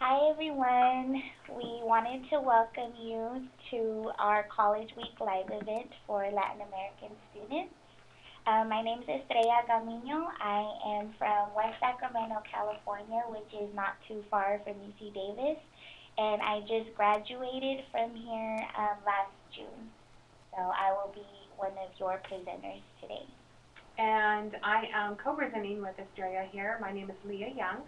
Hi everyone. We wanted to welcome you to our College Week live event for Latin American students. My name is Estrella Gamino. I am from West Sacramento, California, which is not too far from UC Davis, and I just graduated from here last June. So I will be one of your presenters today. And I am co-presenting with Estrella here. My name is Leah Youngs,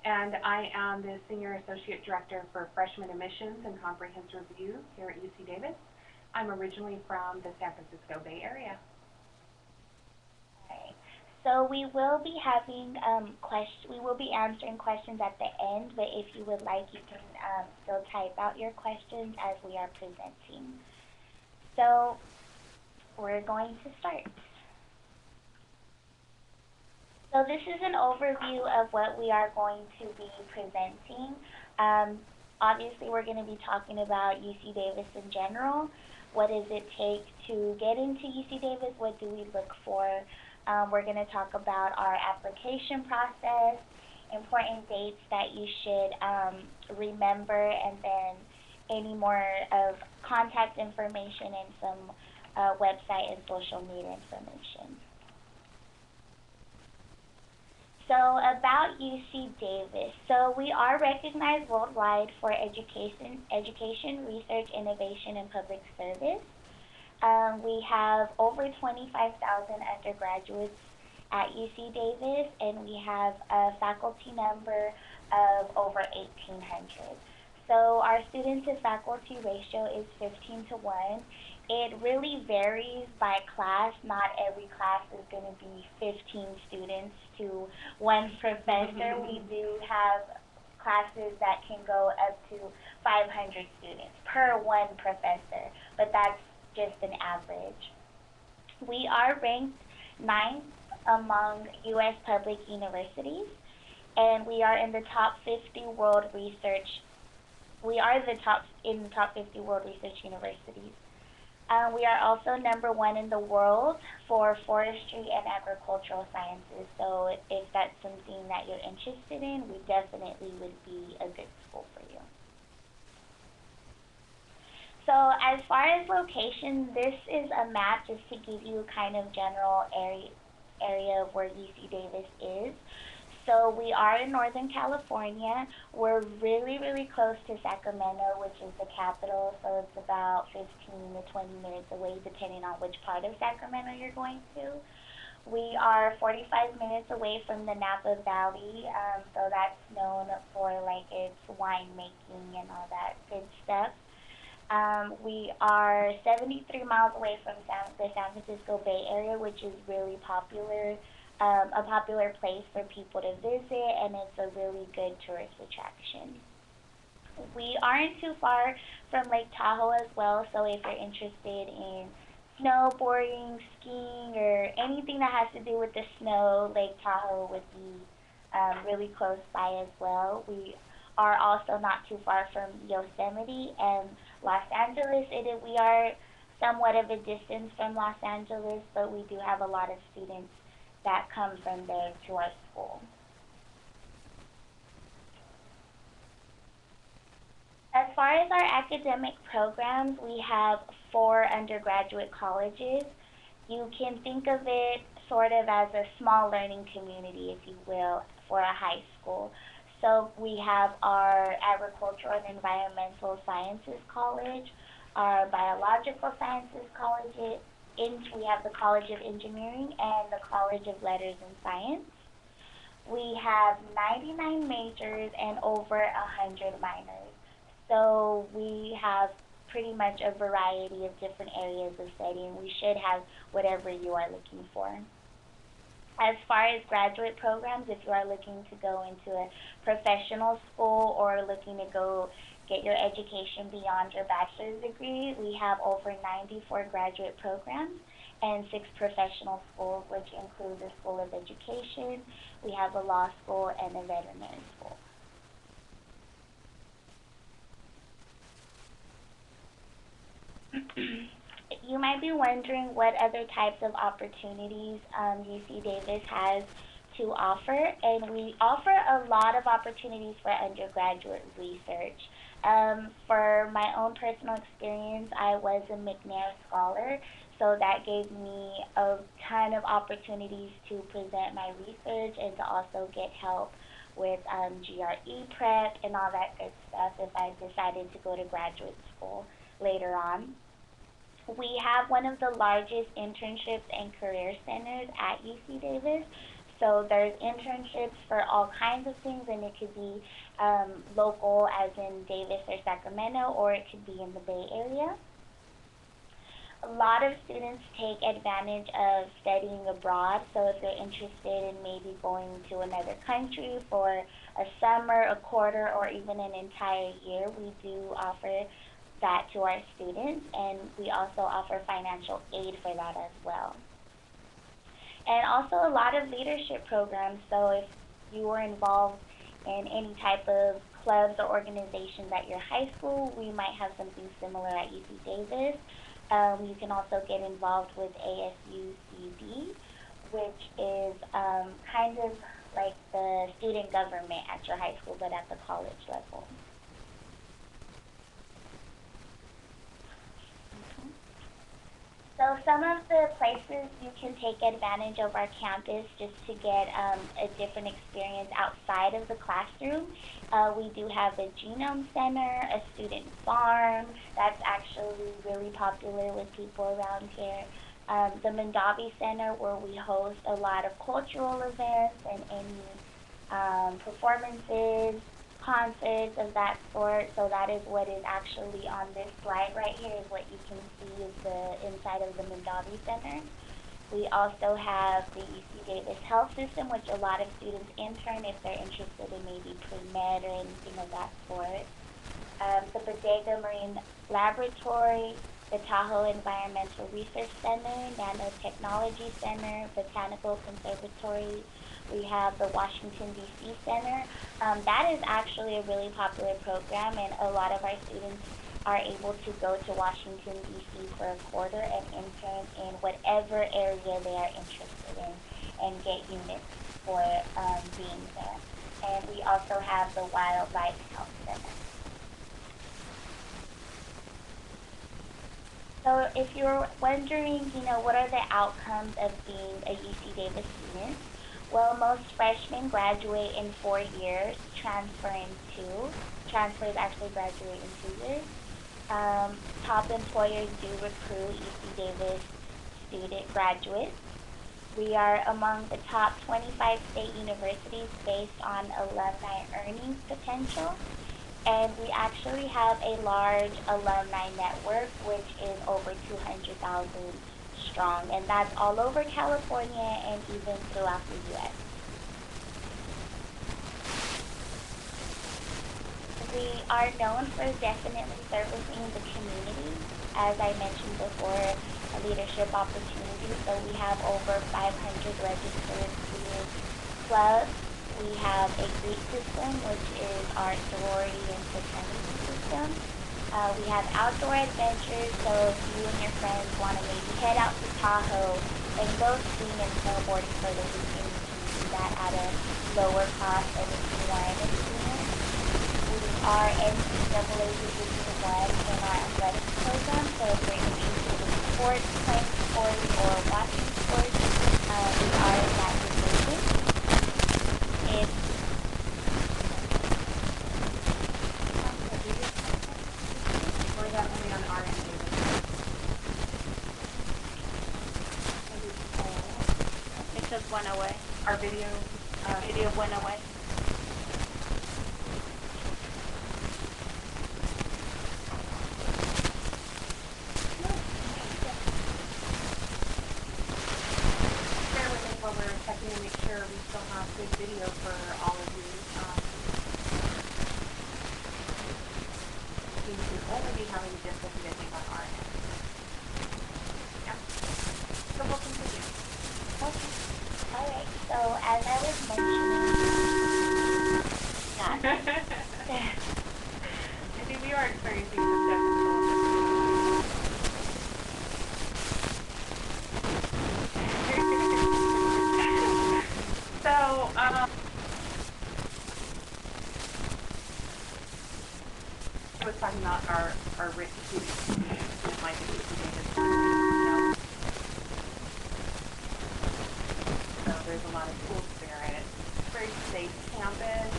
and I am the Senior Associate Director for Freshman Admissions and Comprehensive Review here at UC Davis. I'm originally from the San Francisco Bay Area. Alright. So we will be answering questions at the end, but if you would like, you can still type out your questions as we are presenting. So we're going to start. So this is an overview of what we are going to be presenting. Obviously, we're going to be talking about UC Davis in general. What does it take to get into UC Davis? What do we look for? We're going to talk about our application process, important dates that you should remember, and then any more of contact information and some website and social media information. So about UC Davis. So we are recognized worldwide for education, research, innovation, and public service. We have over 25,000 undergraduates at UC Davis, and we have a faculty number of over 1,800. So our student to faculty ratio is 15 to 1. It really varies by class. Not every class is going to be 15 students to one professor. We do have classes that can go up to 500 students per one professor, but that's just an average. We are ranked ninth among U.S. public universities, and we are in the top 50 world research. We are in the top 50 world research universities. We are also number one in the world for forestry and agricultural sciences. So if that's something that you're interested in, we definitely would be a good school for you. So as far as location, this is a map just to give you a kind of general area of where UC Davis is. So we are in Northern California. We're really, really close to Sacramento, which is the capital. So it's about 15 to 20 minutes away, depending on which part of Sacramento you're going to. We are 45 minutes away from the Napa Valley, so that's known for like its winemaking and all that good stuff. We are 73 miles away from the San Francisco Bay Area, which is really popular, a popular place for people to visit, and it's a really good tourist attraction. We aren't too far from Lake Tahoe as well, so if you're interested in snowboarding, skiing, or anything that has to do with the snow, Lake Tahoe would be really close by as well. We are also not too far from Yosemite and Los Angeles. We are somewhat of a distance from Los Angeles, but we do have a lot of students that come from there to our school. As far as our academic programs, we have four undergraduate colleges. You can think of it sort of as a small learning community, if you will, for a high school. So we have our Agricultural and Environmental Sciences College, our Biological Sciences College, we have the College of Engineering and the College of Letters and Science. We have 99 majors and over 100 minors. So we have pretty much a variety of different areas of studying. We should have whatever you are looking for. As far as graduate programs, if you are looking to go into a professional school or looking to go get your education beyond your bachelor's degree, we have over 94 graduate programs and 6 professional schools, which include the School of Education, we have a law school, and a veterinary school. You might be wondering what other types of opportunities UC Davis has to offer, and we offer a lot of opportunities for undergraduate research. For my own personal experience, I was a McNair Scholar, so that gave me a ton of opportunities to present my research and to also get help with GRE prep and all that good stuff if I decided to go to graduate school later on. We have one of the largest internships and career centers at UC Davis. So there's internships for all kinds of things, and it could be local, as in Davis or Sacramento, or it could be in the Bay Area. A lot of students take advantage of studying abroad. So if they're interested in maybe going to another country for a summer, a quarter, or even an entire year, we do offer that to our students, and we also offer financial aid for that as well. And also a lot of leadership programs. So if you were involved in any type of clubs or organizations at your high school, we might have something similar at UC Davis. You can also get involved with ASUCD, which is kind of like the student government at your high school, but at the college level. So some of the places you can take advantage of our campus just to get a different experience outside of the classroom. We do have a Genome Center, a student farm that's actually really popular with people around here. The Mondavi Center, where we host a lot of cultural events and any performances, concerts of that sort. So that is what is actually on this slide right here, is what you can see is the inside of the Mondavi Center. We also have the UC Davis Health System, which a lot of students intern if they're interested in maybe pre-med or anything of that sort. The Bodega Marine Laboratory, the Tahoe Environmental Research Center, Nanotechnology Center, Botanical Conservatory. We have the Washington, D.C. Center. That is actually a really popular program, and a lot of our students are able to go to Washington, D.C. for a quarter and intern in whatever area they are interested in and get units for being there. And we also have the Wildlife Health Center. So if you're wondering, what are the outcomes of being a UC Davis student? Well, most freshmen graduate in 4 years, transfer in 2. Transfers actually graduate in 2 years. Top employers do recruit UC Davis student graduates. We are among the top 25 state universities based on alumni earnings potential. And we actually have a large alumni network, which is over 200,000 strong. And that's all over California and even throughout the U.S. We are known for definitely servicing the community. As I mentioned before, a leadership opportunity. So we have over 500 registered student clubs. We have a Greek system, which is our sorority and fraternity system. We have outdoor adventures, so if you and your friends want to maybe head out to Tahoe and go skiing and snowboarding for the weekend, you can do that at a lower cost than if you weren't a student. We are NCAA Division I in our athletics program, so if you're interested in sports, playing sports, or watching sports, we are in that division. If Or that only on our end? It says went away. Our video, Video went away. share with us while we're checking to make sure we still have good video for all of you. Seems to only be having difficulty, I think, on our end. Yeah. So we'll continue. Okay. All right. So as I was mentioning, I think we are experiencing some technical difficulties. So was talking about our rich student life at UC Davis. So there's a lot of schools there, and it's a very safe campus,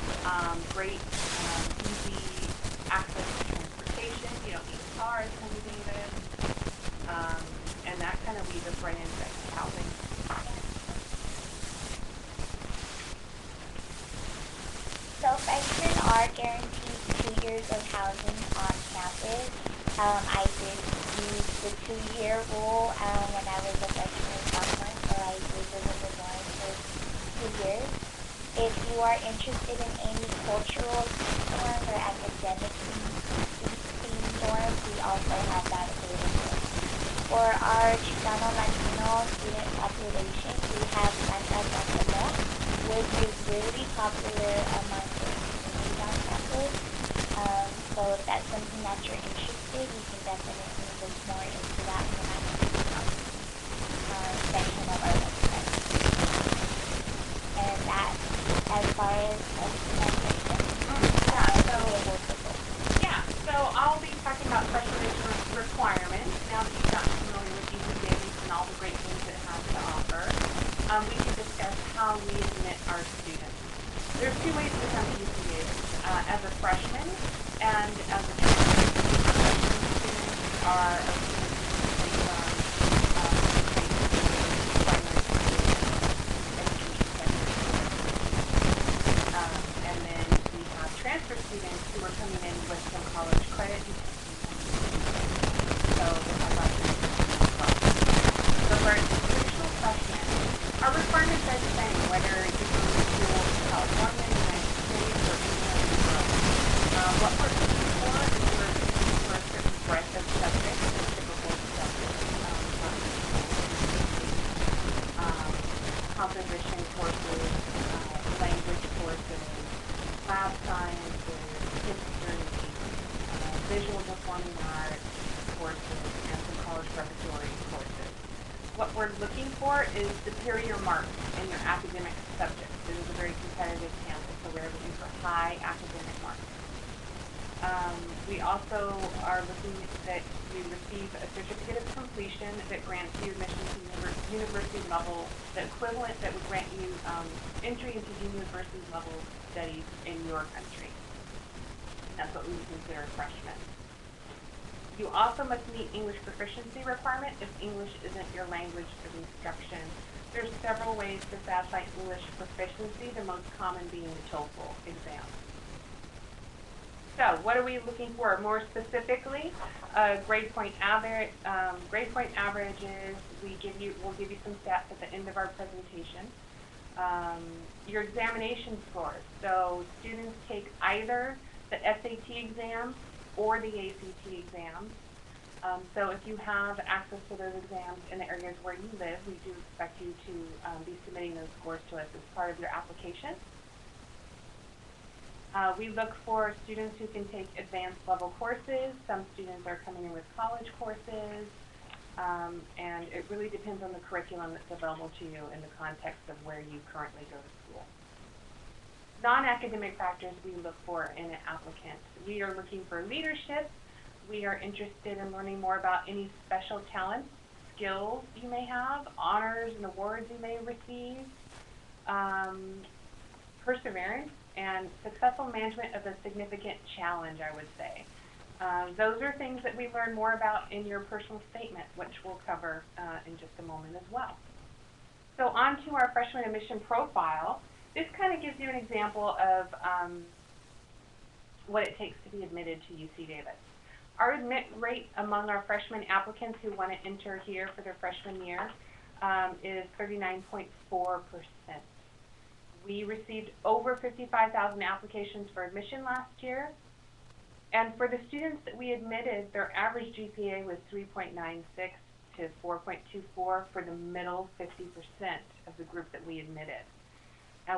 great, easy access to transportation. You don't need a car to come to Davis, and that kind of leads us right into housing. So freshmen are guaranteed 2 years of housing on campus. I did use the 2-year rule when I was a freshman and sophomore, so I did live in the dorm for 2 years. If you are interested in any cultural dorms or academic themed dorms, we also have that available. For our Chicano Latino student population, we have Santa Santa, which is really popular among the community on campus. So if that's something that you're interested, you can definitely look more into that when I section of our website. And that, as far as So I'll be talking about special education requirements. Now that you've gotten familiar with UC Davis and all the great things that it has to offer, we can discuss how we admit our students. There's 2 ways to come to UC Davis. As a freshman and as a junior. Students are a student and then we have transfer students who are coming in with some college credit. So we'll have about 3 as well. So for traditional freshmen, our requirements are the same, whether you go to school in California, United States, or anywhere in the world. What we're looking for is we're looking for a certain breadth of subjects, typical subjects, composition courses, language courses, lab sciences, history, visual performing arts courses, and some college preparatory courses. What we're looking for is superior marks in your academic subjects. It is a very competitive campus, so we're looking for high academic marks. We also are looking that you receive a certificate of completion that grants you admission to university level, the equivalent that would grant you entry into university level studies in your country. That's what we would consider a freshman. You also must meet English proficiency requirement if English isn't your language of instruction. There's several ways to satisfy English proficiency, the most common being the TOEFL exam. So, what are we looking for more specifically? Grade point average. Grade point averages. We'll give you some stats at the end of our presentation. Your examination scores. So, students take either the SAT exam or the ACT exams. So, if you have access to those exams in the areas where you live, we do expect you to be submitting those scores to us as part of your application. We look for students who can take advanced level courses. Some students are coming in with college courses, and it really depends on the curriculum that's available to you in the context of where you currently go to school. Non-academic factors we look for in an applicant. We are looking for leadership. We are interested in learning more about any special talents, skills you may have, honors and awards you may receive, perseverance, and successful management of a significant challenge, I would say. Those are things that we learn more about in your personal statement, which we'll cover in just a moment as well. So on to our freshman admission profile. This kind of gives you an example of what it takes to be admitted to UC Davis. Our admit rate among our freshman applicants who want to enter here for their freshman year is 39.4%. We received over 55,000 applications for admission last year. And for the students that we admitted, their average GPA was 3.96 to 4.24 for the middle 50% of the group that we admitted.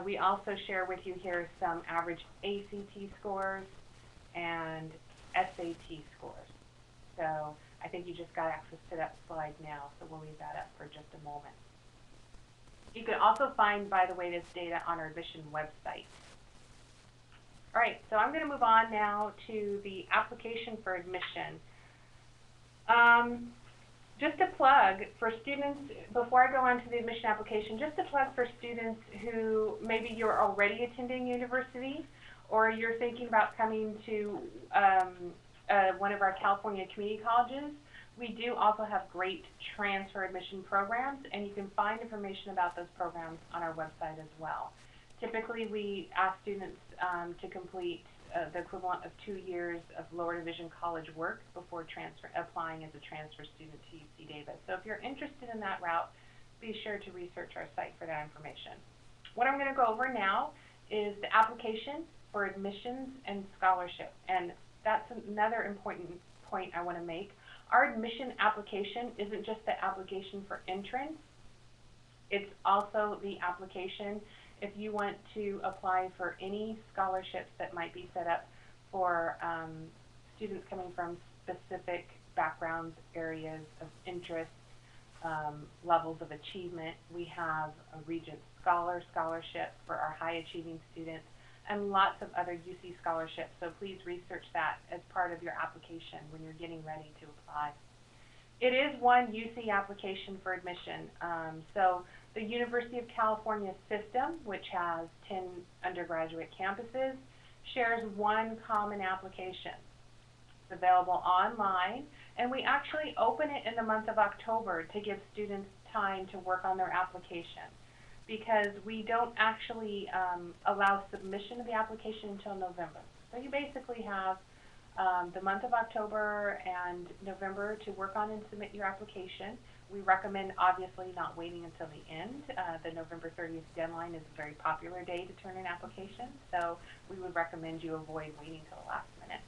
We also share with you here some average ACT scores and SAT scores. So I think you just got access to that slide now, so we'll leave that up for just a moment. You can also find, by the way, this data on our admission website. All right. right, so I'm going to move on now to the application for admission. Just a plug for students, before I go on to the admission application, just a plug for students who maybe you're already attending university or you're thinking about coming to one of our California community colleges. We do also have great transfer admission programs, and you can find information about those programs on our website as well. Typically, we ask students to complete the equivalent of 2 years of lower division college work before applying as a transfer student to UC Davis. So if you're interested in that route, be sure to research our site for that information. What I'm going to go over now is the application for admissions and scholarship, and that's another important point I want to make. Our admission application isn't just the application for entrance, it's also the application if you want to apply for any scholarships that might be set up for students coming from specific backgrounds, areas of interest, levels of achievement. We have a Regent Scholarship for our high achieving students, and lots of other UC scholarships, so please research that as part of your application when you're getting ready to apply. It is one UC application for admission, so the University of California system, which has 10 undergraduate campuses, shares one common application. It's available online, and we actually open it in the month of October to give students time to work on their application, because we don't actually allow submission of the application until November. So you basically have the month of October and November to work on and submit your application. We recommend obviously not waiting until the end. The November 30th deadline is a very popular day to turn in applications, so we would recommend you avoid waiting until the last minute.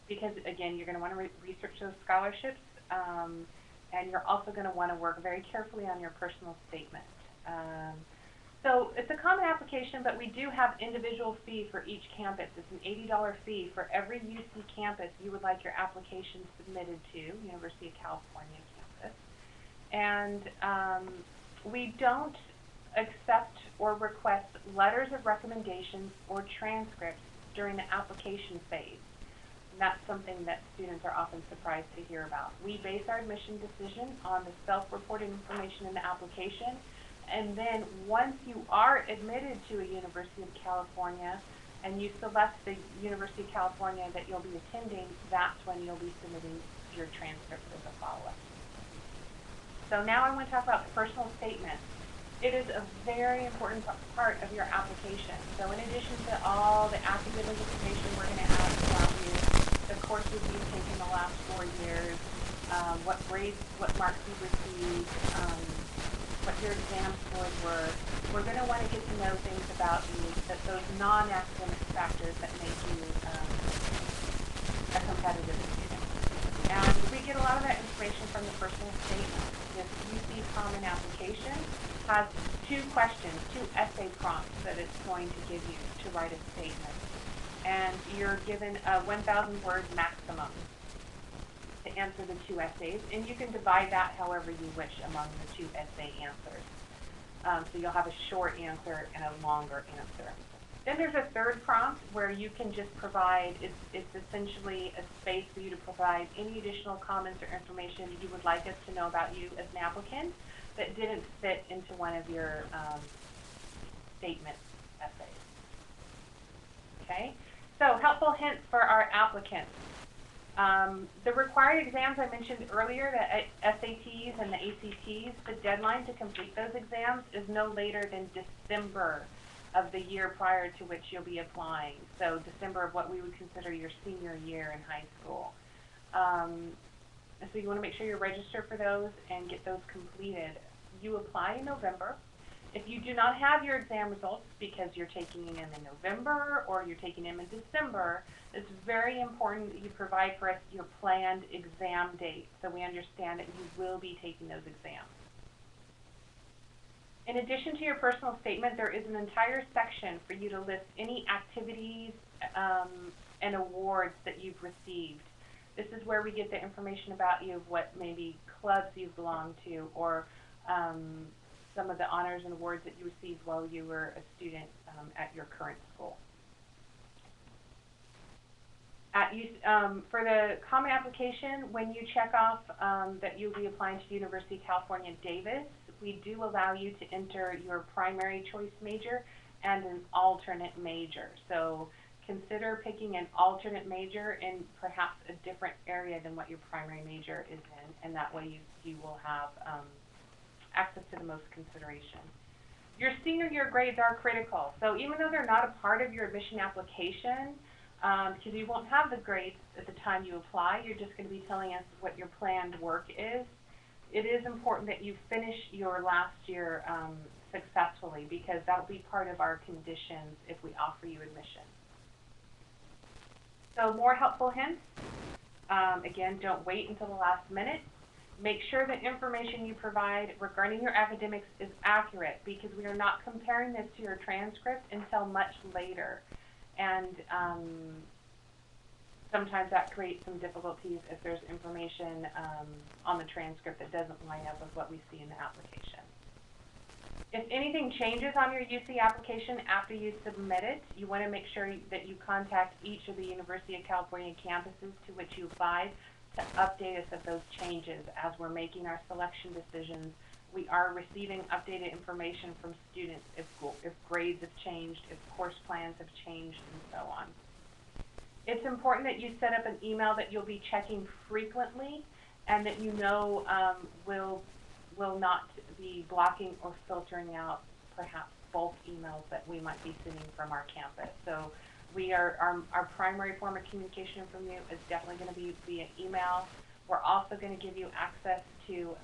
Because again, you're going to want to research those scholarships, and you're also going to want to work very carefully on your personal statement. So it's a common application, but we do have individual fee for each campus. It's an $80 fee for every UC campus you would like your application submitted to, University of California campus. And we don't accept or request letters of recommendations or transcripts during the application phase. And that's something that students are often surprised to hear about. We base our admission decision on the self-reported information in the application. And then once you are admitted to a University of California and you select the University of California that you'll be attending, that's when you'll be submitting your transcript as a follow-up. So now I want to talk about the personal statement. It is a very important part of your application. So in addition to all the academic information we're going to ask about you, the courses you've taken the last 4 years, what grades, what marks you've received, what your exam scores were. We're going to want to get to know things about you, those non-academic factors that make you a competitive student. And we get a lot of that information from the personal statement. This UC Common application has 2 questions, 2 essay prompts that it's going to give you to write a statement. And you're given a 1,000 word maximum to answer the 2 essays, and you can divide that however you wish among the 2 essay answers. So you'll have a short answer and a longer answer. Then there's a 3rd prompt where you can just provide, it's essentially a space for you to provide any additional comments or information you would like us to know about you as an applicant that didn't fit into one of your statement essays. Okay, so helpful hints for our applicants. The required exams I mentioned earlier, the SATs and the ACTs, the deadline to complete those exams is no later than December of the year prior to which you'll be applying. So December of what we would consider your senior year in high school. So you want to make sure you're registered for those and get those completed. You apply in November. If you do not have your exam results because you're taking them in November or you're taking them in December, it's very important that you provide for us your planned exam date so we understand that you will be taking those exams. In addition to your personal statement, there is an entire section for you to list any activities and awards that you've received. This is where we get the information about you of what maybe clubs you've belonged to or some of the honors and awards that you received while you were a student at your current school. For the common application, when you check off that you'll be applying to University of California, Davis, we do allow you to enter your primary choice major and an alternate major. So consider picking an alternate major in perhaps a different area than what your primary major is in, and that way you will have access to the most consideration. Your senior year grades are critical. So even though they're not a part of your admission application, because you won't have the grades at the time you apply, you're just going to be telling us what your planned work is. It is important that you finish your last year successfully, because that will be part of our conditions if we offer you admission. So more helpful hints. Again, don't wait until the last minute. Make sure the information you provide regarding your academics is accurate, because we are not comparing this to your transcript until much later. And sometimes that creates some difficulties if there's information on the transcript that doesn't line up with what we see in the application. If anything changes on your UC application after you submit it, you want to make sure that you contact each of the University of California campuses to which you applied to update us of those changes. As we're making our selection decisions, we are receiving updated information from students if grades have changed, if course plans have changed, and so on. It's important that you set up an email that you'll be checking frequently, and that you know will not be blocking or filtering out perhaps bulk emails that we might be sending from our campus. So our primary form of communication from you is definitely going to be via email. We're also going to give you access to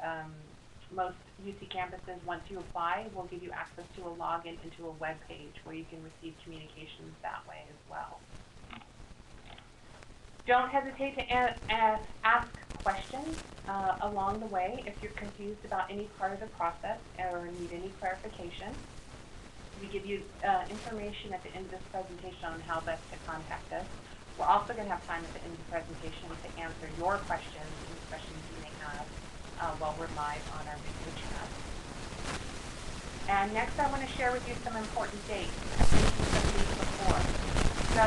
most UC campuses. Once you apply, we'll give you access to a login into a web page where you can receive communications that way as well. Don't hesitate to ask questions along the way if you're confused about any part of the process or need any clarification. We give you information at the end of this presentation on how best to contact us. We're also going to have time at the end of the presentation to answer your questions and questions you may have while we're live on our video chat. And next I want to share with you some important dates. I mentioned some of these before. So,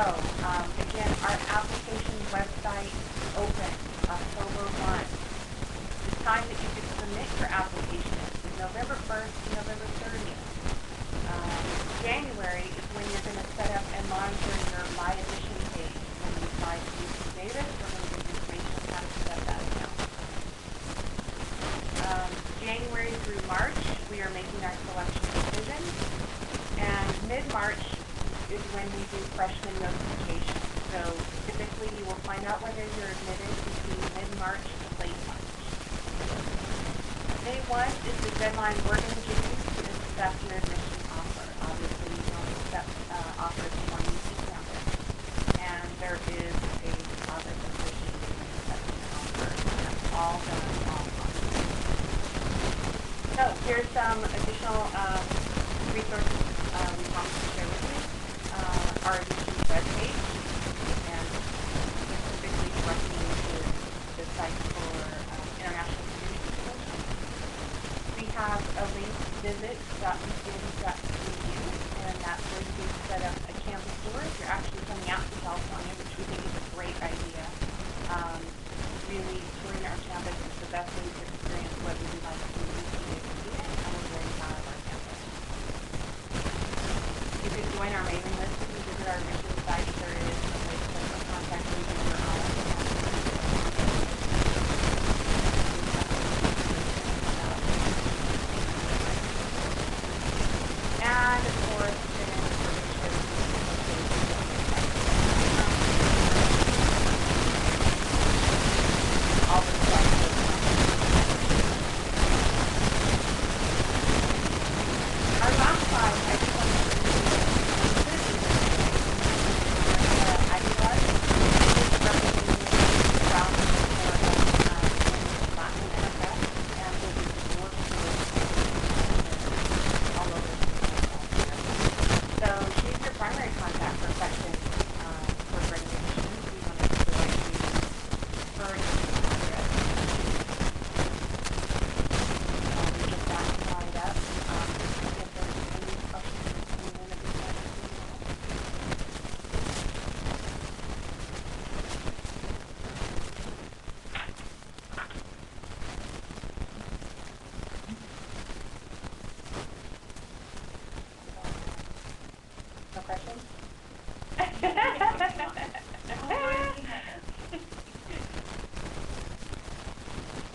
again, our application website opens October 1. The time that you can submit your application is November 1st to November 30th. January is when you're going to set up and monitor your My Admission page. When you apply to UC Davis, we're going to give you information on how to set that account. January through March, we are making our selection decisions. And mid-March is when we do freshman notification. So typically you will find out whether you're admitted between mid-March to late March. May 1 is the deadline we're going to give you to accept your admission offer. Obviously you don't accept offers from one UC campus. And there is a deposit associated with accepting an offer. That's all done online. So here's some additional resources we promised to share with you. Our admission webpage, and specifically directing you to the site for international student information. We have a link, visit.ucdavis.edu, and that's where you can set up a campus tour if you're actually coming out to California, which we think is a great idea. Really, touring our campus is the best way to experience what we would like to do UC Davis student, and we're very proud of our campus. You can join our mailing list if you visit our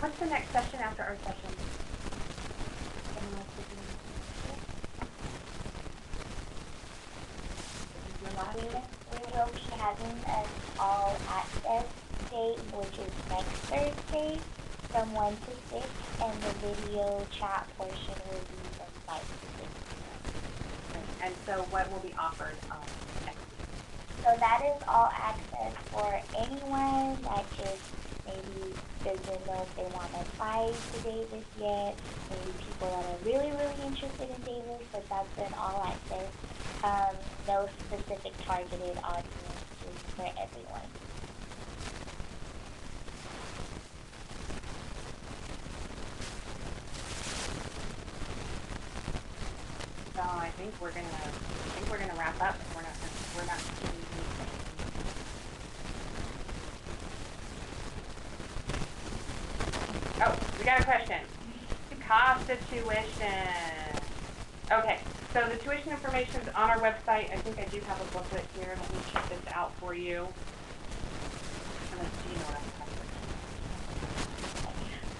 What's the next session after our session? Anyone else thinking? We will be having an all access day, which is next Thursday from 1 to 6, and the video chat portion will be from 5 to 6. And so what will be offered next week? So that is all access for anyone that just maybe doesn't know if they want to apply to Davis yet. Maybe people that are really, really interested in Davis, but that's an all access. No specific targeted audience, just for everyone. So I think we're gonna wrap up. We're not doing anything. Oh, we got a question. The cost of tuition. Okay, so the tuition information is on our website. I think I do have a booklet here. Let me check this out for you. Unless do you know what I'm talking about?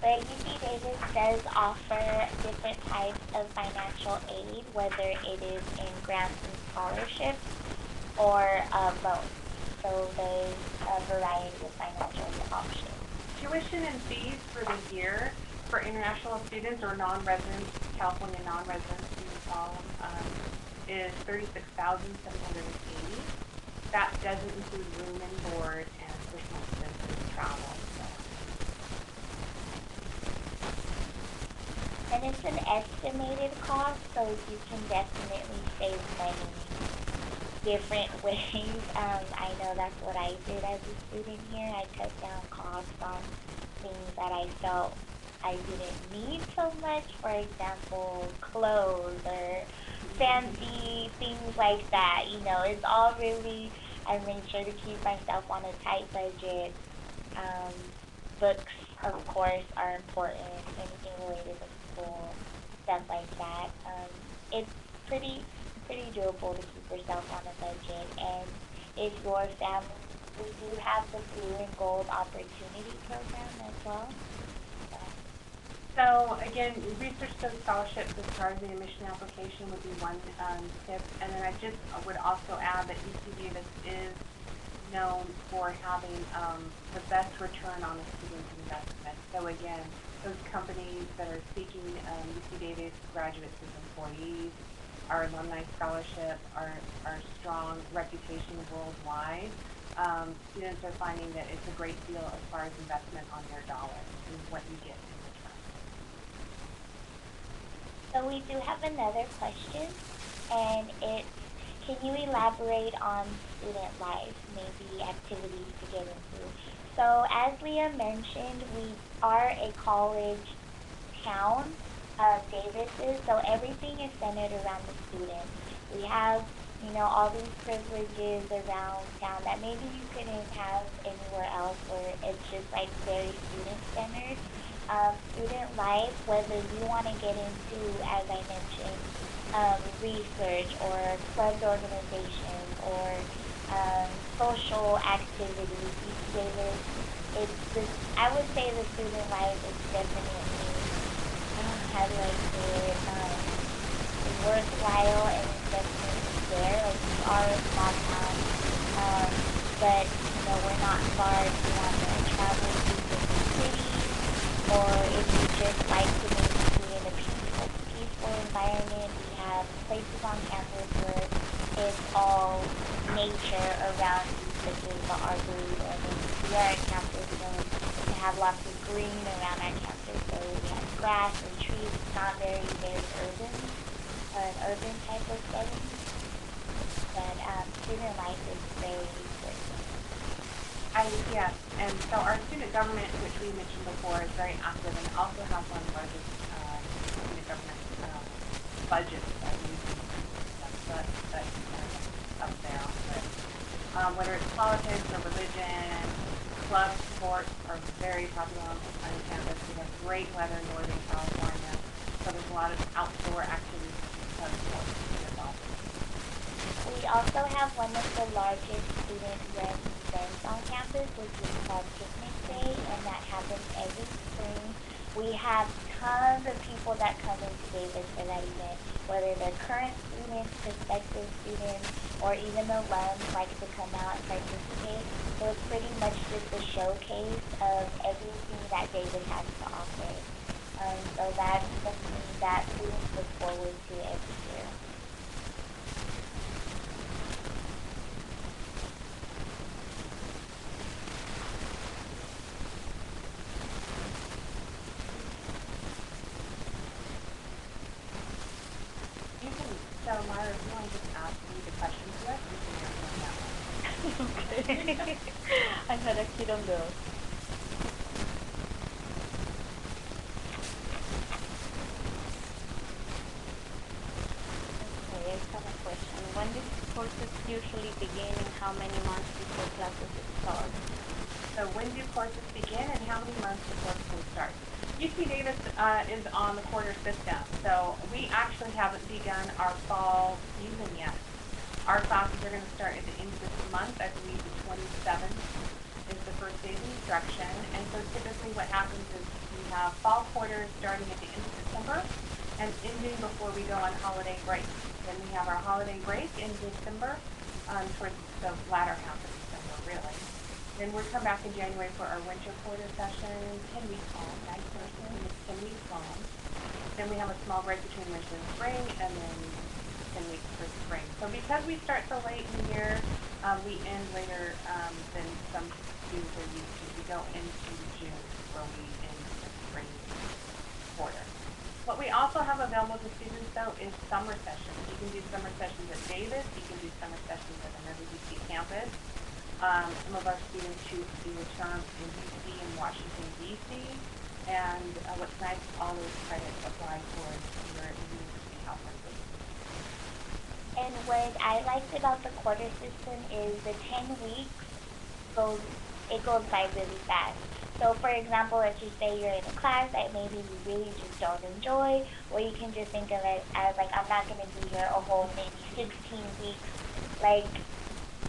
But UC Davis does offer different types of financial aid, whether it is in grants and scholarships or loans. So there's a variety of financial options. Tuition and fees for the year for international students or non-residents, California non-residents, we call them, is $36,780. That doesn't include room and board and personal expenses, travel. And it's an estimated cost, so you can definitely save money different ways. I know that's what I did as a student here. I cut down costs on things that I felt I didn't need so much. For example, clothes or fancy things like that. You know, it's all really, I made sure to keep myself on a tight budget. Books, of course, are important. Anything related to school, stuff like that. It's pretty doable to keep yourself on a budget. And if your family, we do have the Blue and Gold Opportunity Program as well. So again, research those scholarships as part of the admission application would be one tip. And then I would also add that UC Davis is known for having the best return on a student's investment. So again, those companies that are seeking UC Davis graduates as employees, our alumni scholarship, our strong reputation worldwide, students are finding that it's a great deal as far as investment on their dollar and what you get in return. So we do have another question, and it's, can you elaborate on student life, maybe activities to get into? So as Leah mentioned, we are a college town, Davis is, so everything is centered around the student. We have, you know, all these privileges around town that maybe you couldn't have anywhere else, where it's just like very student-centered. Student life, whether you want to get into, as I mentioned, research or clubs organizations or social activities, UC Davis, I would say the student life is definitely, how do I say it, worthwhile, and it's definitely there. Like, we are a small town, but, you know, we're not far if you want to travel to different cities, or if you just like to maybe be in a peaceful environment. We have places on campus where it's all nature around you, such as the Arboretum. We are a campus, so we have lots of green around our campus, so we have grass and trees. It's not very urban, an urban type of setting, but student life is very important. Yes, and so our student government, which we mentioned before, is very active and also has one of the largest student government budgets that we use. That's up there on the list. Whether it's politics or religion, club sports are very popular on campus. We have great weather in Northern California, so there's a lot of outdoor activities and club sports as well. We also have one of the largest student-run events on campus, which is called Picnic Day, and that happens every spring. We have tons of people that come into Davis for that event, whether they're current students, prospective students, or even alums like to come out and participate. So it's pretty much just a showcase of everything that Davis has to offer. So that's something that students look forward to every year. You can, so Myra, if you want to just ask me the question to us, we can answer that one. Okay. I had a kid on the. Okay, I have a question. When do courses usually begin and how many months before classes start? So when do courses begin and how many months before school starts? UC Davis is on the quarter system, so we actually haven't begun our fall season yet. Our classes are going to start at the end of this month. I believe the 27th is the first day of instruction, and so typically what happens is we have fall quarters starting at the end of December and ending before we go on holiday break. Then we have our holiday break in December, towards the latter half of December, really. Then we come back in January for our winter quarter session, 10 weeks long, nice person, it's 10 weeks long. Then we have a small break between winter and spring, and then 10 weeks for spring. So because we start so late in the year, we end later than some students are used to. We go into June where we end the spring quarter. What we also have available to students, though, is summer sessions. You can do summer sessions at Davis. You can do summer sessions at another UC campus. Some of our students choose to do a term in UC and Washington, D.C. And what's nice is all those credits apply towards your University of California. And what I liked about the quarter system is the 10 weeks goes by really fast. So for example, let's just say you're in a class that maybe you really just don't enjoy, or you can just think of it as like, I'm not going to be here a whole maybe 16 weeks, like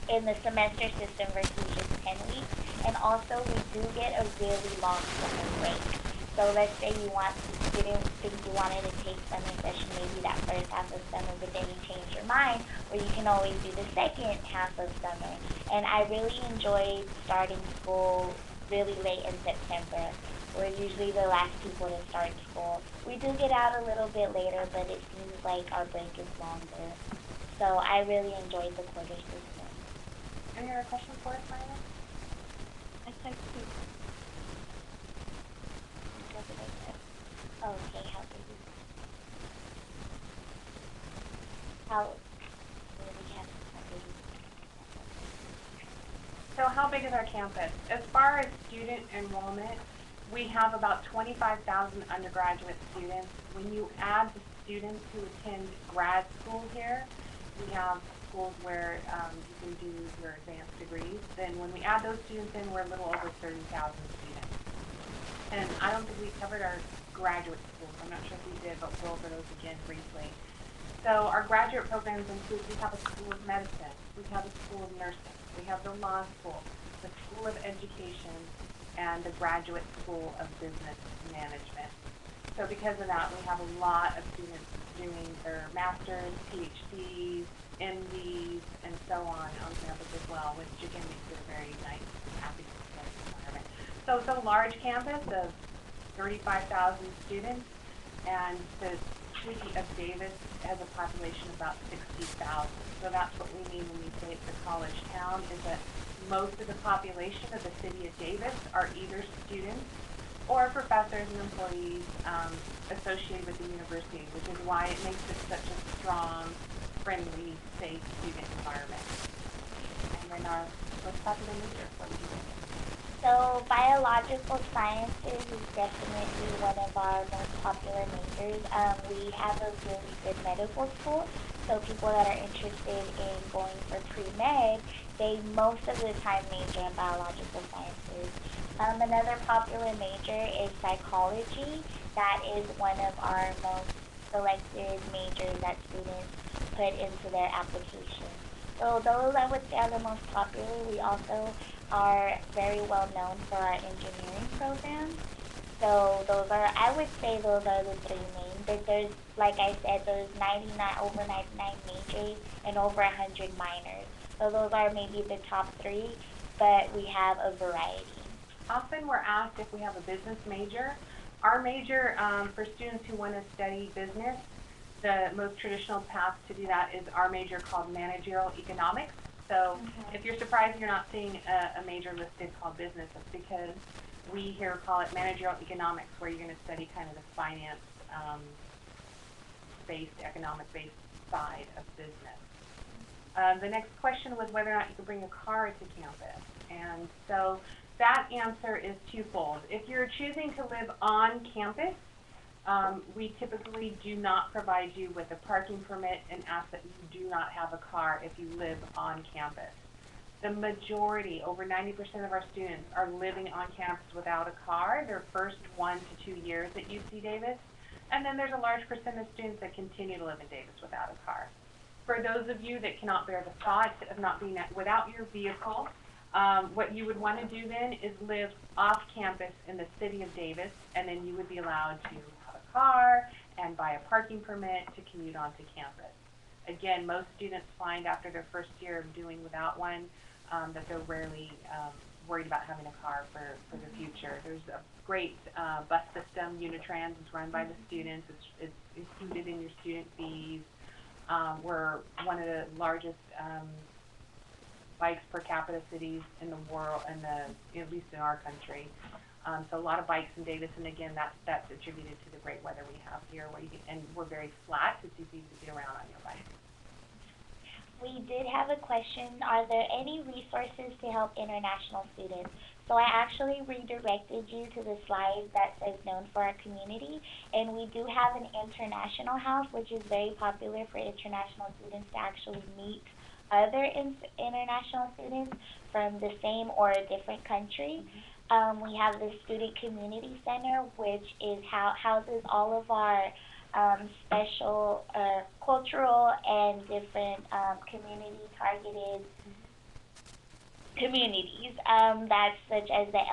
in the semester system versus just 10 weeks. And also we do get a really long summer break. So let's say didn't think you wanted to take summer session maybe that first half of summer, but then you changed your mind, or you can always do the second half of summer. And I really enjoyed starting school really late in September. We're usually the last people to start school. We do get out a little bit later, but it seems like our break is longer. So I really enjoyed the quarter system. Any other questions for us, Myra? I type 2. Okay, how big is So how big is our campus? As far as student enrollment, we have about 25,000 undergraduate students. When you add the students who attend grad school here, we have schools where you can do your advanced degrees. Then when we add those students in, we're a little over 30,000 students. And I don't think we covered our graduate schools. I'm not sure if we did, but we'll go over those again briefly. So our graduate programs include, we have a School of Medicine, we have a School of Nursing, we have the Law School, the School of Education, and the Graduate School of Business Management. So because of that, we have a lot of students doing their masters, PhDs, MDs, and so on campus as well, which again makes it a very nice, happy environment. So it's a large campus of 35,000 students, and the city of Davis has a population of about 60,000. So that's what we mean when we say it's a college town, is that most of the population of the city of Davis are either students or professors and employees associated with the university, which is why it makes it such a strong, friendly, safe student environment. And then our most popular major for the university. So biological sciences is definitely one of our most popular majors. We have a really good medical school, so people that are interested in going for pre-med, they most of the time major in biological sciences. Another popular major is psychology. That is one of our most selected majors that students put into their application. So those I would say are the most popular. We also are very well known for our engineering programs. So those are, I would say those are the three main. But there's, like I said, there's 99, over 99 majors and over 100 minors. So those are maybe the top three, but we have a variety. Often we're asked if we have a business major. Our major, for students who want to study business, the most traditional path to do that is our major called managerial economics. So if you're surprised you're not seeing a major listed called business, it's because we here call it managerial economics, where you're going to study kind of the finance based, economic based side of business. The next question was whether or not you could bring a car to campus. And so that answer is twofold. If you're choosing to live on campus, we typically do not provide you with a parking permit and ask that you do not have a car if you live on campus. The majority, over 90% of our students, are living on campus without a car their first 1 to 2 years at UC Davis. And then there's a large percent of students that continue to live in Davis without a car. For those of you that cannot bear the thought of not being without your vehicle, what you would want to do then is live off campus in the city of Davis, and then you would be allowed to have a car and buy a parking permit to commute onto campus. Again, most students find after their first year of doing without one that they're rarely worried about having a car for the future. There's a great bus system. Unitrans is run by the students. It's included in your student fees. We're one of the largest bikes per capita cities in the world, at least in our country. So a lot of bikes in Davis, and again, that's attributed to the great weather we have here, and we're very flat. It's easy to get around on your bike. We did have a question. Are there any resources to help international students? So I actually redirected you to the slide that says known for our community, and we do have an international house, which is very popular for international students to actually meet other international students from the same or a different country. We have the Student Community Center, which is houses all of our special cultural and different community targeted communities, that's such as the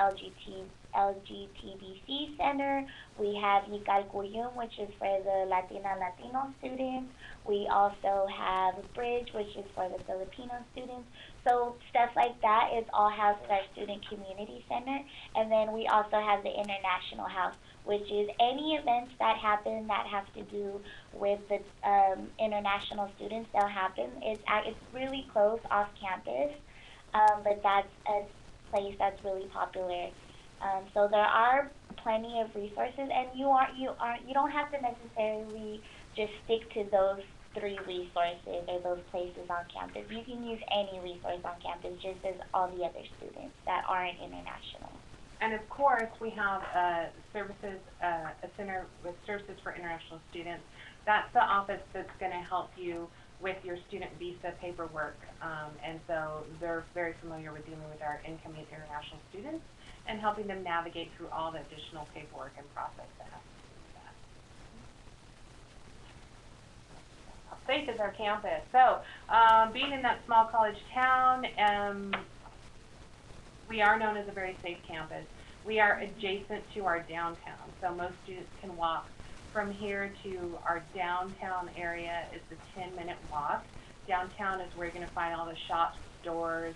LGTBC Center. We have Yicalcuyum, which is for the Latino students. We also have Bridge, which is for the Filipino students. So stuff like that is all housed at our Student Community Center. And then we also have the International House, which is any events that happen that have to do with the international students, they'll happen. It's really close off campus. But that's a place that's really popular. So there are plenty of resources, and you don't have to necessarily just stick to those three resources or those places on campus. You can use any resource on campus, just as all the other students that aren't international. And of course, we have a center with services for international students. That's the office that's going to help you with your student visa paperwork, and so they're very familiar with dealing with our incoming international students and helping them navigate through all the additional paperwork and process that has to do with that. How safe is our campus? So, being in that small college town, we are known as a very safe campus. We are adjacent to our downtown, so most students can walk from here to our downtown area. Is a 10-minute walk. Downtown is where you're going to find all the shops, stores,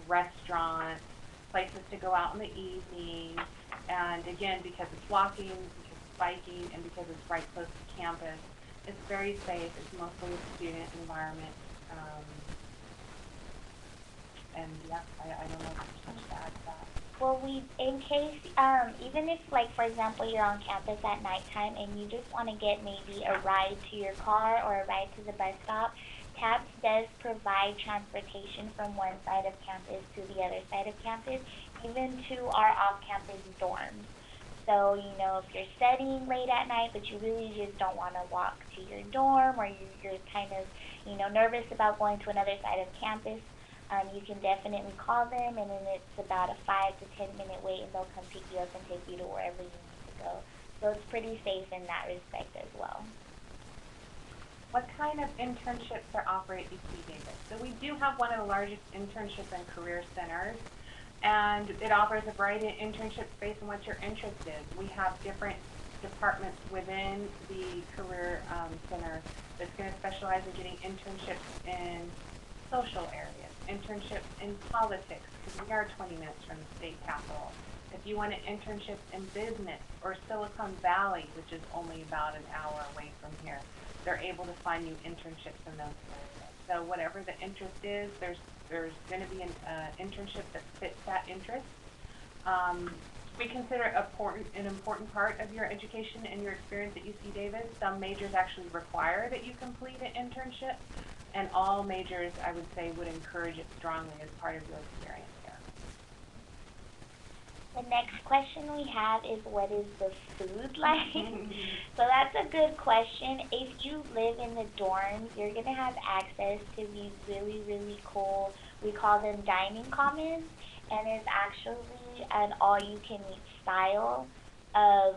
restaurants, places to go out in the evening. And again, because it's walking, because it's biking, and because it's right close to campus, it's very safe. It's mostly a student environment. And yeah, I don't know if there's much to add to that. Well, in case, even if, like, for example, you're on campus at nighttime and you just want to get maybe a ride to your car or a ride to the bus stop, TAPS does provide transportation from one side of campus to the other side of campus, even to our off-campus dorms. So, if you're studying late at night, but you really just don't want to walk to your dorm, or you're kind of, nervous about going to another side of campus, you can definitely call them, and then it's about a 5 to 10 minute wait, and they'll come pick you up and take you to wherever you need to go. So it's pretty safe in that respect as well. what kind of internships are offered at UC Davis? So we do have one of the largest internship and career centers, and it offers a variety of internships based on what you're interested in. We have different departments within the career center that's going to specialize in getting internships in social areas, internships in politics, because we are 20 minutes from the state capitol. If you want an internship in business or Silicon Valley, which is only about an hour away from here, they're able to find you internships in those areas. So whatever the interest is, there's going to be an internship that fits that interest. We consider it an important part of your education and your experience at UC Davis. Some majors actually require that you complete an internship, and all majors, I would say, would encourage it strongly as part of your experience here. The next question we have is, what is the food like? So that's a good question. If you live in the dorms, you're going to have access to these really, really cool, we call them dining commons, and it's actually an all-you-can-eat style of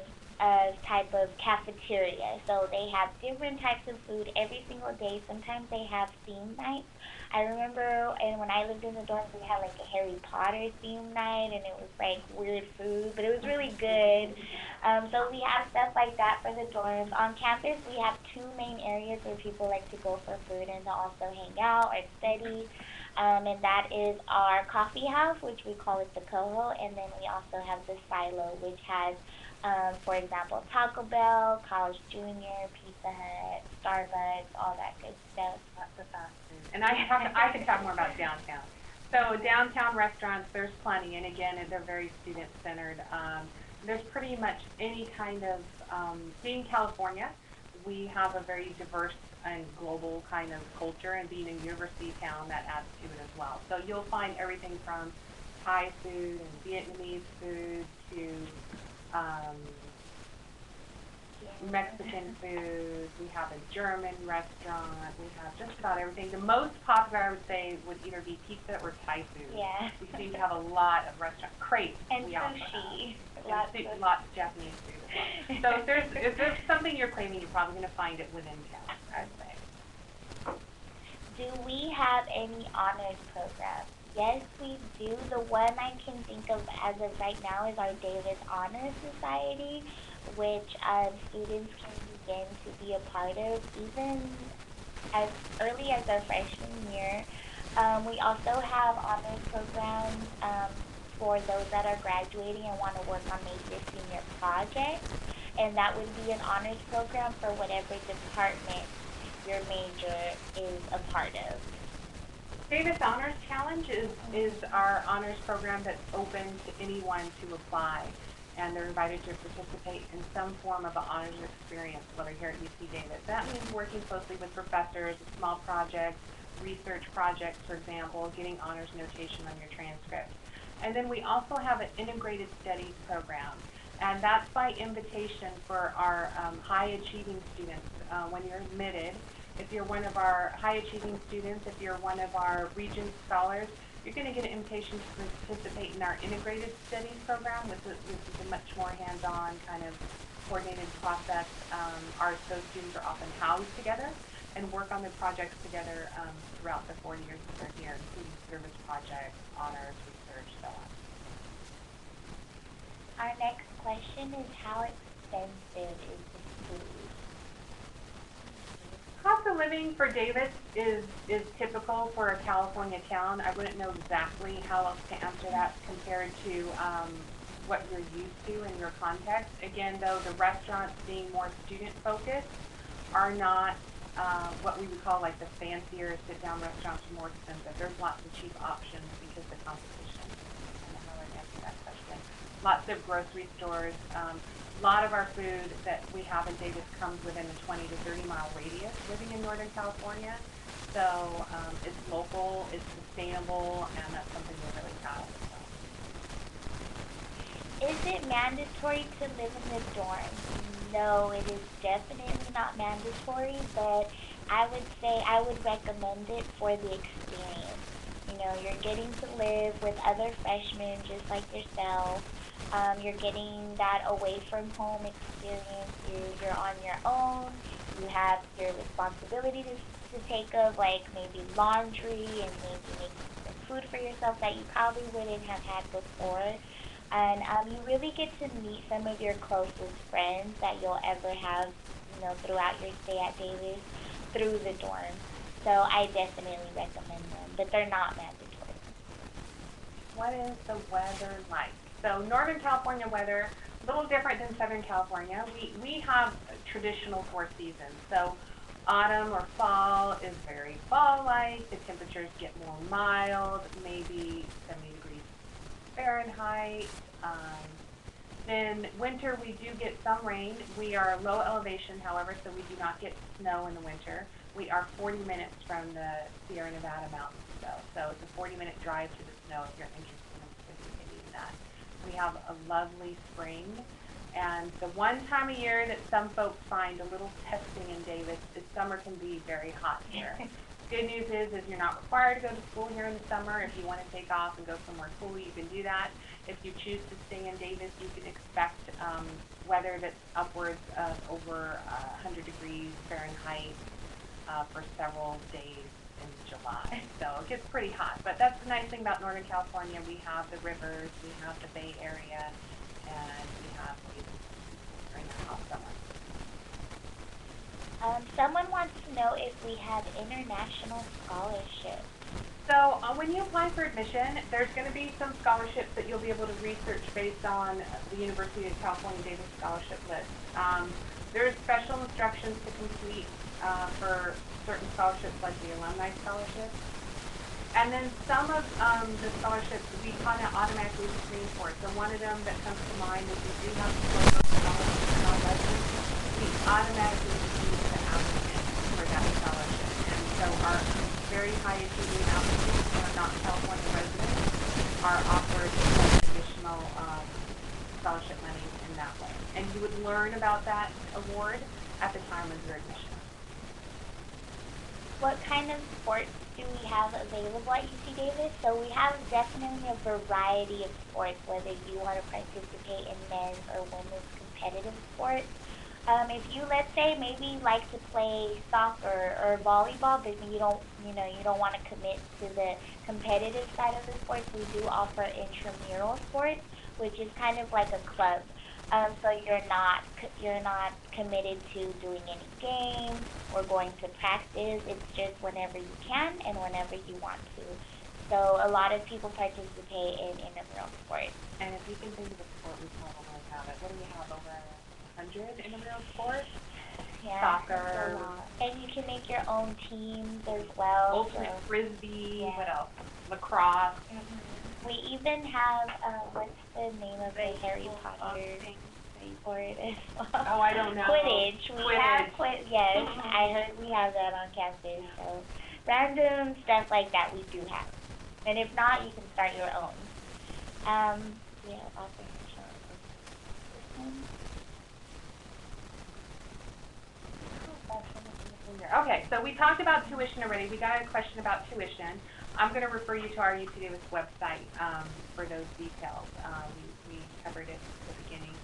type of cafeteria. So they have different types of food every single day. Sometimes they have theme nights. I remember, and when I lived in the dorms, we had like a Harry Potter theme night, and it was like weird food, but it was really good. So we have stuff like that for the dorms. On campus, we have two main areas where people like to go for food and to also hang out or study. And that is our coffee house, which we call it the Coho, and then we also have the Silo, which has, for example, Taco Bell, College Junior, Pizza Hut, Starbucks, all that good stuff. Lots of fast food. And I could talk more about downtown. So downtown restaurants, there's plenty, and again, they're very student-centered. There's pretty much any kind of, being California, we have a very diverse and global kind of culture, and being a university town, that adds to it as well. So you'll find everything from Thai food and Vietnamese food to Mexican food. We have a German restaurant. We have just about everything. The most popular, I would say, would either be pizza or Thai food. Yeah. We seem to have a lot of restaurant crepes. And we also sushi. have. Lots of Japanese food as well. So if there's something you're craving, you're probably going to find it within town, I'd say. Do we have any honors programs? Yes, we do. The one I can think of as of right now is our Davis Honor Society, which students can begin to be a part of even as early as their freshman year. We also have honors programs for those that are graduating and want to work on maybe a senior project, and that would be an honors program for whatever department your major is a part of. Davis Honors Challenge is our honors program that's open to anyone to apply, and they're invited to participate in some form of an honors experience, whether here at UC Davis. That means working closely with professors, small projects, research projects, for example, getting honors notation on your transcript. And then we also have an integrated studies program, and that's by invitation for our high achieving students. When you're admitted, if you're one of our high achieving students, if you're one of our Regents scholars, you're going to get an invitation to participate in our integrated studies program, which is a much more hands-on kind of coordinated process. Those students are often housed together and work on their projects together throughout the 4 years that they're here, including service projects, honors, research, so on. Our next question is, how expensive is the food? Cost of living for Davis is typical for a California town. I wouldn't know exactly how else to answer that compared to what you're used to in your context. Again, though, the restaurants being more student-focused are not what we would call like the fancier sit-down restaurants are more expensive. There's lots of cheap options because of the competition. I don't know how I'd answer that question. Lots of grocery stores. A lot of our food that we have in Davis comes within a 20 to 30 mile radius living in Northern California. So it's local, it's sustainable, and that's something we're really proud of. So. Is it mandatory to live in the dorms? No, it is definitely not mandatory, but I would say I would recommend it for the experience. You know, you're getting to live with other freshmen just like yourself. You're getting that away from home experience. You're on your own. you have your responsibility to take of, like maybe laundry and maybe making some food for yourself that you probably wouldn't have had before. And you really get to meet some of your closest friends that you'll ever have, throughout your stay at Davis through the dorm. So I definitely recommend them, but they're not mandatory. What is the weather like? So Northern California weather, a little different than Southern California. We have traditional 4 seasons. So autumn or fall is very fall-like. The temperatures get more mild, maybe 70 degrees Fahrenheit. Then winter, we do get some rain. We are low elevation, however, so we do not get snow in the winter. We are 40 minutes from the Sierra Nevada mountains, though, so it's a 40-minute drive to the snow if you're interested in participating in that. We have a lovely spring, and the one time a year that some folks find a little testing in Davis is summer can be very hot here. Good news is you're not required to go to school here in the summer. If you want to take off and go somewhere cool, you can do that. If you choose to stay in Davis, you can expect weather that's upwards of over 100 degrees Fahrenheit for several days in July. So it gets pretty hot. But that's the nice thing about Northern California. We have the rivers, we have the Bay Area, and we have during the hot summer. Someone wants to know if we have international scholarships. So when you apply for admission, there's going to be some scholarships that you'll be able to research based on the University of California Davis scholarship list. There's special instructions to complete for certain scholarships like the alumni scholarship. And then some of the scholarships we kind of automatically screen for. So one of them that comes to mind is we do have to go to scholarships in our budget. We automatically choose the applicant for that scholarship. And so our very high achieving applicants who are not California residents are offered additional scholarship money in that way. And you would learn about that award at the time of your admission. What kind of sports do we have available at UC Davis? So we have definitely a variety of sports, whether you want to participate in men's or women's competitive sports. If you, let's say, maybe like to play soccer or volleyball, but you don't want to commit to the competitive side of the sports, we do offer intramural sports, which is kind of like a club. So you're not committed to doing any games or going to practice. It's just whenever you can and whenever you want to. So a lot of people participate in intramural sports. And if you can think of a sport, we probably have it. What do we have, over 100 intramural sports? Yeah, Soccer. And you can make your own teams as well. Ultimate frisbee. Yeah. What else? Lacrosse. We even have, what's the name of the Harry Potter sport as well? Oh, I don't know. Quidditch. We have yes, Mhm. I heard we have that on campus. So random stuff like that we do have. And if not, you can start your own. Yeah, Okay, so we talked about tuition already. We got a question about tuition. I'm going to refer you to our UC Davis website for those details. We covered it at the beginning.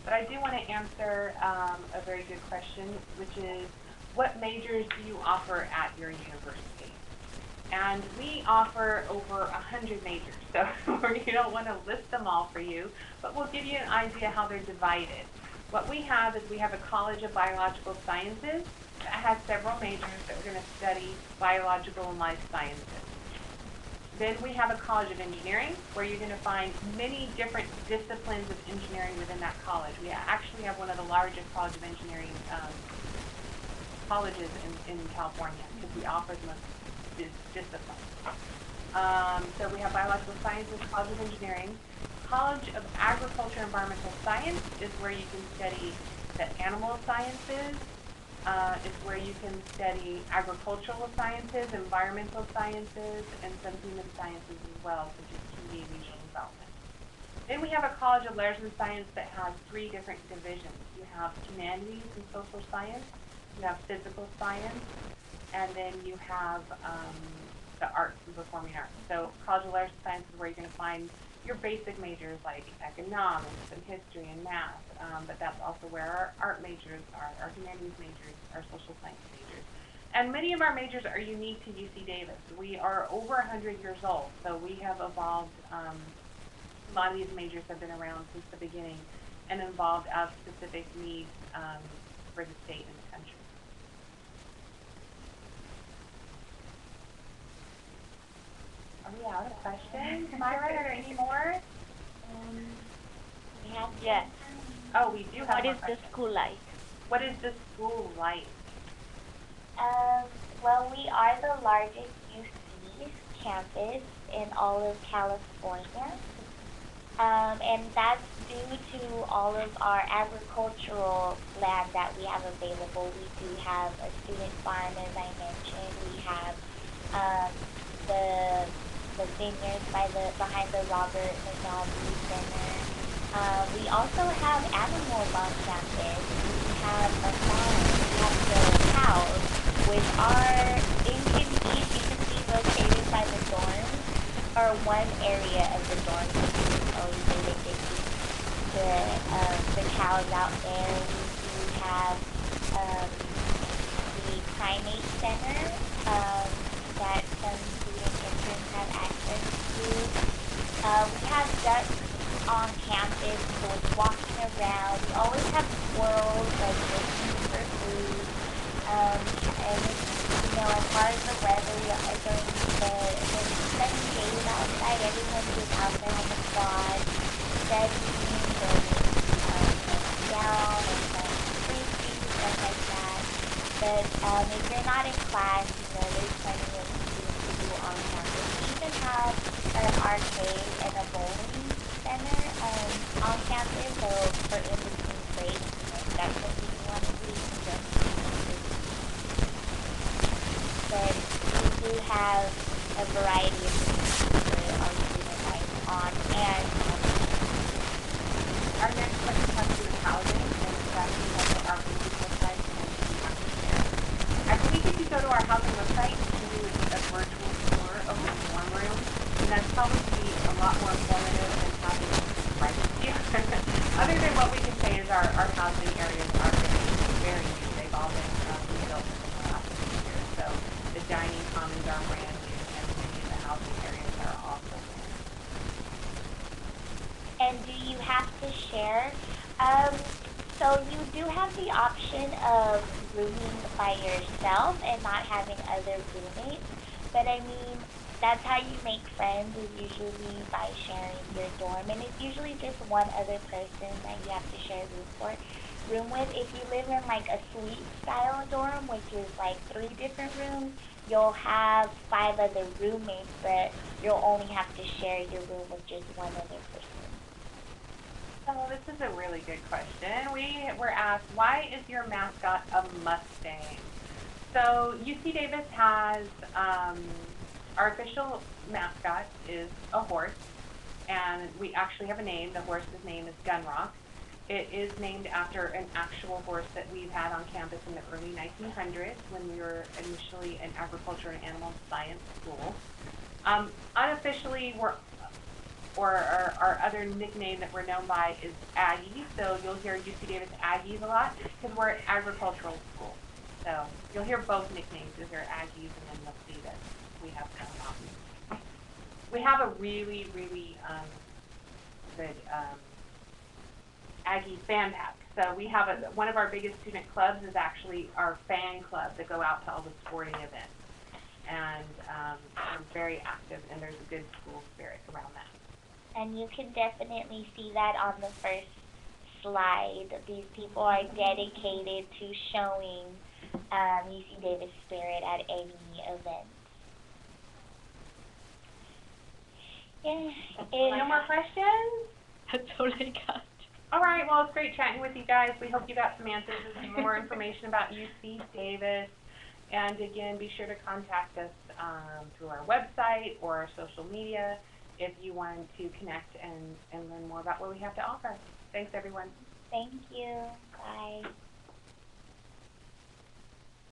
But I do want to answer a very good question, which is, what majors do you offer at your university? And we offer over 100 majors, so we don't want to list them all for you, but we'll give you an idea how they're divided. What we have is we have a College of Biological Sciences that has several majors that we're going to study biological and life sciences. Then we have a College of Engineering, where you're going to find many different disciplines of engineering within that college. We actually have one of the largest College of Engineering colleges in California, because we offer the most disciplines. So we have Biological Sciences, College of Engineering. College of Agriculture and Environmental Science is where you can study the animal sciences. It's where you can study agricultural sciences, environmental sciences, and some human sciences as well, such as community and regional development. Then we have a College of Letters and Science that has 3 different divisions. You have humanities and social science, you have physical science, and then you have the arts and performing arts. So College of Letters and Science is where you're going to find your basic majors like economics and history and math, but that's also where our art majors are, our humanities majors, our social science majors. And many of our majors are unique to UC Davis. We are over 100 years old, so we have evolved. A lot of these majors have been around since the beginning and involved of specific needs for the state and the country. Are we out of questions? Myra, are there any more? We have Yes. Oh, we do have What more is the questions. school like? What is the school like? Well, we are the largest UC campus in all of California. And that's due to all of our agricultural land that we have available. We do have a student farm, as I mentioned. We have um, the vineyards behind the Robert McDowell Center. We also have animals on campus. We have a farm. We have the cows, which are in Kinsey. You can see located by the dorms, or one area of the dorms. Always say they get the cows out there. We do have the primate center that some student interns have access to. We have ducks on campus, so it's walking around. We always have squirrels like looking for food. And it's, as far as the weather, during the sunny days outside, everyone's just out there on the quad, studying, or down, or playing frisbee, stuff like that. But if you're not in class, there's plenty of things to do on campus. We even have an arcade and a bowling center on campus, so for in between breaks, if that's something you want to do, you can just but we do have a variety of things for our student life on and off campus. Our next question has to do with housing, and it's actually also our physical site and I believe if you go to our housing website, you can do a virtual tour of the dorm room, and that's probably a lot more informative than having right here. Other than what we can say is our housing areas are very new. They've all been rebuilt in the last few years. So the dining commons are brand new, and many of the housing areas are also brand new. And do you have to share? So you do have the option of rooming by yourself and not having other roommates. But I mean, that's how you make friends, is usually by sharing your dorm. And it's usually just one other person that you have to share room with. If you live in like a suite style dorm, which is like 3 different rooms, you'll have 5 other roommates, but you'll only have to share your room with just one other person. So this is a really good question. We were asked, why is your mascot a Mustang? So UC Davis has, our official mascot is a horse, and we actually have a name. The horse's name is Gunrock. It is named after an actual horse that we've had on campus in the early 1900s when we were initially an agriculture and animal science school. Unofficially, our other nickname that we're known by is Aggie. So you'll hear UC Davis Aggies a lot because we're an agricultural school. So you'll hear both nicknames. You'll hear Aggies, and then you'll see that we have Gunrock. We have a really, really good Aggie fan pack. So we have one of our biggest student clubs is actually our fan club that go out to all the sporting events. And we're very active, and there's a good school spirit around that. And you can definitely see that on the first slide. These people are dedicated to showing UC Davis spirit at any event. Yeah. No more questions? That's all I got. All right, well, it's great chatting with you guys. We hope you got some answers and some more information about UC Davis. And again, be sure to contact us through our website or our social media if you want to connect and learn more about what we have to offer. Thanks, everyone. Thank you. Bye.